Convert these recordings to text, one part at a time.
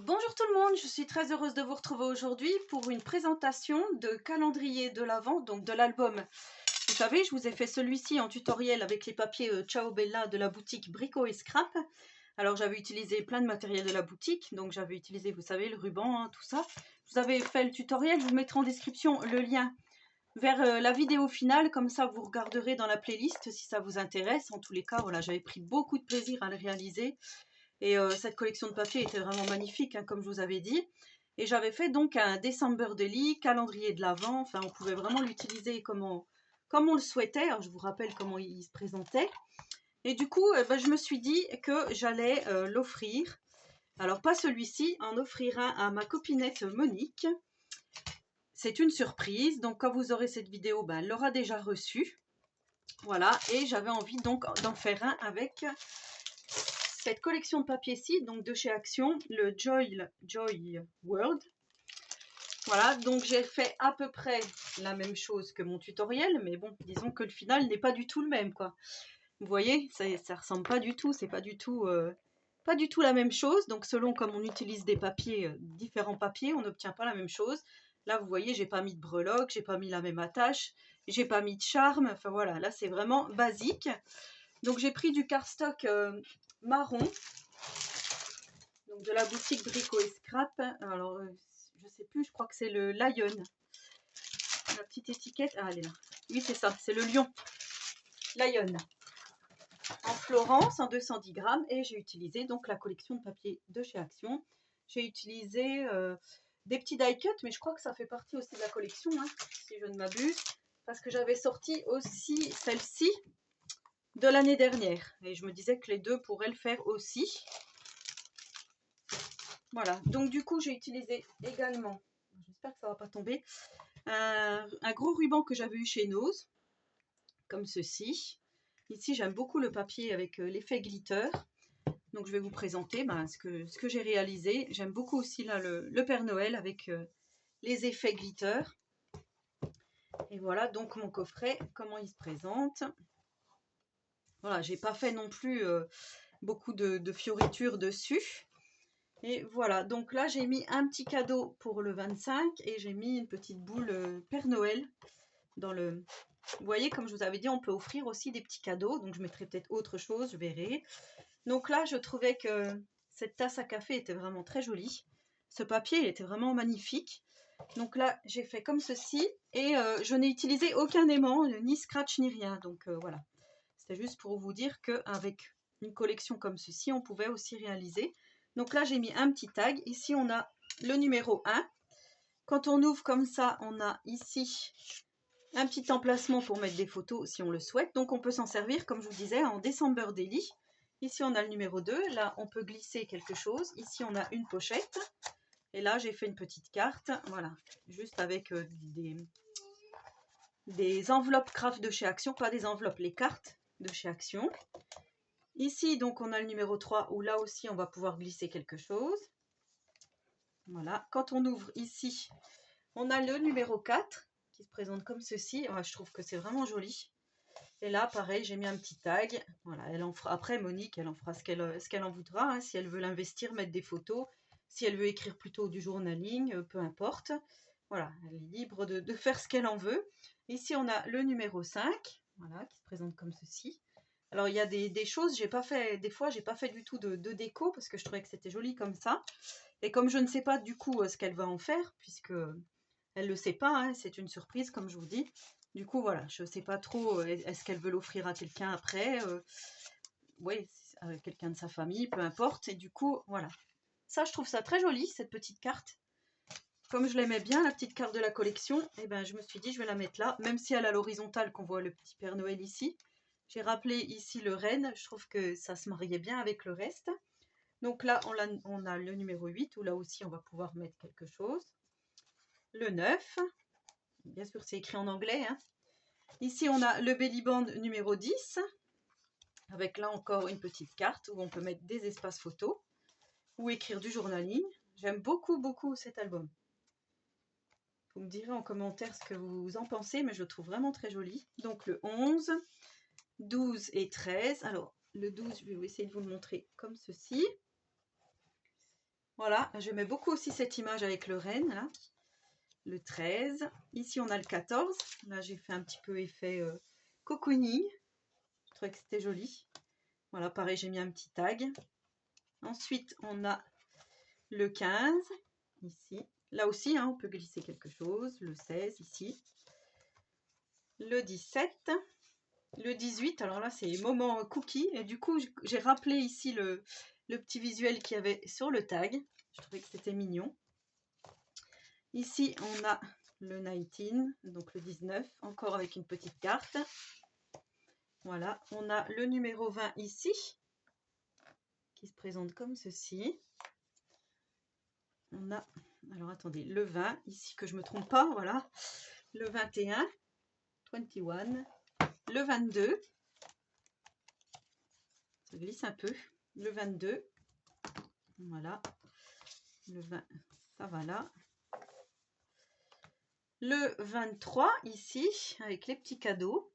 Bonjour tout le monde, je suis très heureuse de vous retrouver aujourd'hui pour une présentation de calendrier de l'Avent, donc de l'album. Vous savez, je vous ai fait celui-ci en tutoriel avec les papiers Ciao Bella de la boutique Brico et Scrap. Alors j'avais utilisé plein de matériel de la boutique, donc j'avais utilisé, vous savez, le ruban, hein, tout ça. Je vous avais fait le tutoriel, je vous mettrai en description le lien vers la vidéo finale, comme ça vous regarderez dans la playlist si ça vous intéresse. En tous les cas, voilà, j'avais pris beaucoup de plaisir à le réaliser. Et cette collection de papier était vraiment magnifique, hein, comme je vous avais dit. Et j'avais fait donc un December Daily, calendrier de l'Avent. Enfin, on pouvait vraiment l'utiliser comme on le souhaitait. Alors, je vous rappelle comment il se présentait. Et du coup, je me suis dit que j'allais l'offrir. Alors, pas celui-ci, en offrir un à ma copinette Monique. C'est une surprise. Donc, quand vous aurez cette vidéo, elle l'aura déjà reçue. Voilà. Et j'avais envie donc d'en faire un avec cette collection de papier-ci, donc de chez Action, le Joy World. Voilà, donc j'ai fait à peu près la même chose que mon tutoriel, mais bon, disons que le final n'est pas du tout le même, quoi. Vous voyez, ça ressemble pas du tout, c'est pas du tout la même chose. Donc selon comme on utilise des papiers, différents papiers, on n'obtient pas la même chose. Là, vous voyez, j'ai pas mis de breloque, j'ai pas mis la même attache, j'ai pas mis de charme. Enfin voilà, là c'est vraiment basique. Donc j'ai pris du cardstock marron, donc de la boutique Brico et Scrap. Alors je sais plus, je crois que c'est le Lion. La petite étiquette, ah elle est là. Oui c'est ça, c'est le lion. Lion. En Florence, en 210 grammes. Et j'ai utilisé donc la collection de papier de chez Action. J'ai utilisé des petits die cut, mais je crois que ça fait partie aussi de la collection, hein, si je ne m'abuse. Parce que j'avais sorti aussi celle-ci de l'année dernière. Et je me disais que les deux pourraient le faire aussi. Voilà, donc du coup j'ai utilisé également, j'espère que ça ne va pas tomber, un gros ruban que j'avais eu chez Nose, comme ceci. Ici j'aime beaucoup le papier avec l'effet glitter. Donc je vais vous présenter ce que j'ai réalisé. J'aime beaucoup aussi là le Père Noël avec les effets glitter. Et voilà donc mon coffret, comment il se présente. Voilà, j'ai pas fait non plus beaucoup de fioritures dessus. Et voilà, donc là j'ai mis un petit cadeau pour le 25 et j'ai mis une petite boule Père Noël dans le... Vous voyez, comme je vous avais dit, on peut offrir aussi des petits cadeaux, donc je mettrai peut-être autre chose, je verrai. Donc là, je trouvais que cette tasse à café était vraiment très jolie. Ce papier, il était vraiment magnifique. Donc là, j'ai fait comme ceci et je n'ai utilisé aucun aimant, ni scratch, ni rien. Donc voilà, c'était juste pour vous dire qu'avec une collection comme ceci, on pouvait aussi réaliser. Donc là, j'ai mis un petit tag. Ici, on a le numéro 1. Quand on ouvre comme ça, on a ici un petit emplacement pour mettre des photos si on le souhaite. Donc, on peut s'en servir, comme je vous disais, en December Daily. Ici, on a le numéro 2. Là, on peut glisser quelque chose. Ici, on a une pochette. Et là, j'ai fait une petite carte. Voilà, juste avec des enveloppes craft de chez Action. Pas des enveloppes, les cartes de chez Action. Ici, donc, on a le numéro 3 où là aussi, on va pouvoir glisser quelque chose. Voilà. Quand on ouvre ici, on a le numéro 4 qui se présente comme ceci. Je trouve que c'est vraiment joli. Et là, pareil, j'ai mis un petit tag. Voilà, elle en fera, après, Monique, elle en fera ce qu'elle en voudra. Hein, si elle veut l'investir, mettre des photos. Si elle veut écrire plutôt du journaling, peu importe. Voilà, elle est libre de faire ce qu'elle en veut. Ici, on a le numéro 5, voilà, qui se présente comme ceci. Alors, il y a des choses, j'ai pas fait, des fois, j'ai pas fait du tout de déco parce que je trouvais que c'était joli comme ça. Et comme je ne sais pas du coup ce qu'elle va en faire, puisque elle le sait pas, hein, c'est une surprise comme je vous dis. Du coup, voilà, je ne sais pas trop, est-ce qu'elle veut l'offrir à quelqu'un après oui, à quelqu'un de sa famille, peu importe. Et du coup, voilà. Ça, je trouve ça très joli, cette petite carte. Comme je l'aimais bien, la petite carte de la collection, et ben, je me suis dit, je vais la mettre là, même si elle a l'horizontale qu'on voit le petit Père Noël ici. J'ai rappelé ici le renne, je trouve que ça se mariait bien avec le reste. Donc là, on a le numéro 8, où là aussi, on va pouvoir mettre quelque chose. Le 9, bien sûr, c'est écrit en anglais. Hein. Ici, on a le belly band numéro 10, avec là encore une petite carte où on peut mettre des espaces photos ou écrire du journaling. J'aime beaucoup, beaucoup cet album. Vous me direz en commentaire ce que vous en pensez, mais je le trouve vraiment très joli. Donc le 11, 12 et 13. Alors, le 12, je vais essayer de vous le montrer comme ceci. Voilà, j'aimais beaucoup aussi cette image avec le renne, là. Le 13. Ici, on a le 14. Là, j'ai fait un petit peu effet cocooning. Je trouvais que c'était joli. Voilà, pareil, j'ai mis un petit tag. Ensuite, on a le 15, ici. Là aussi, hein, on peut glisser quelque chose. Le 16, ici. Le 17. Le 18, alors là, c'est moment cookie. Et du coup, j'ai rappelé ici le petit visuel qu'il y avait sur le tag. Je trouvais que c'était mignon. Ici, on a le 19, donc le 19, encore avec une petite carte. Voilà, on a le numéro 20 ici, qui se présente comme ceci. On a, alors attendez, le 20, ici que je ne me trompe pas, voilà. Le 21, 21, le 22, ça glisse un peu. Le 22, voilà. Le 20, ça va là. Le 23, ici, avec les petits cadeaux.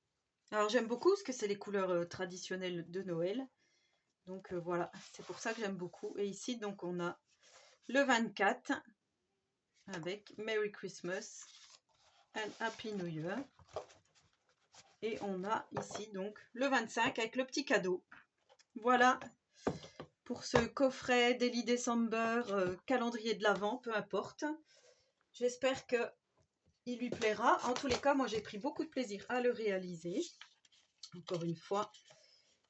Alors j'aime beaucoup parce que c'est les couleurs traditionnelles de Noël. Donc voilà, c'est pour ça que j'aime beaucoup. Et ici, donc on a le 24 avec Merry Christmas and Happy New Year. Et on a ici donc le 25 avec le petit cadeau. Voilà pour ce coffret Daily December, calendrier de l'Avent, peu importe. J'espère qu'il lui plaira. En tous les cas, moi j'ai pris beaucoup de plaisir à le réaliser. Encore une fois,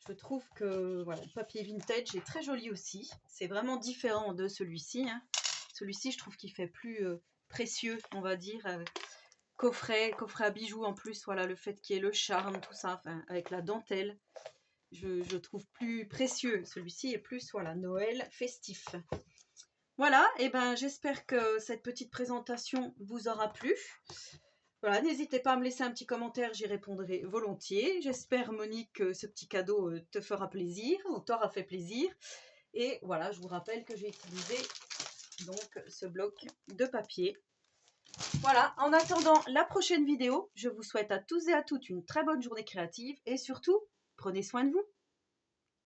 je trouve que voilà, le papier vintage est très joli aussi. C'est vraiment différent de celui-ci. Hein. Celui-ci, je trouve qu'il fait plus précieux, on va dire. Coffret à bijoux en plus. Voilà, le fait qu'il y ait le charme, tout ça, enfin, avec la dentelle. Je trouve plus précieux. Celui-ci est plus, voilà, Noël festif. Voilà, et ben j'espère que cette petite présentation vous aura plu. Voilà, n'hésitez pas à me laisser un petit commentaire, j'y répondrai volontiers. J'espère, Monique, que ce petit cadeau te fera plaisir, ou t'aura fait plaisir. Et voilà, je vous rappelle que j'ai utilisé donc ce bloc de papier. Voilà, en attendant la prochaine vidéo, je vous souhaite à tous et à toutes une très bonne journée créative et surtout, prenez soin de vous.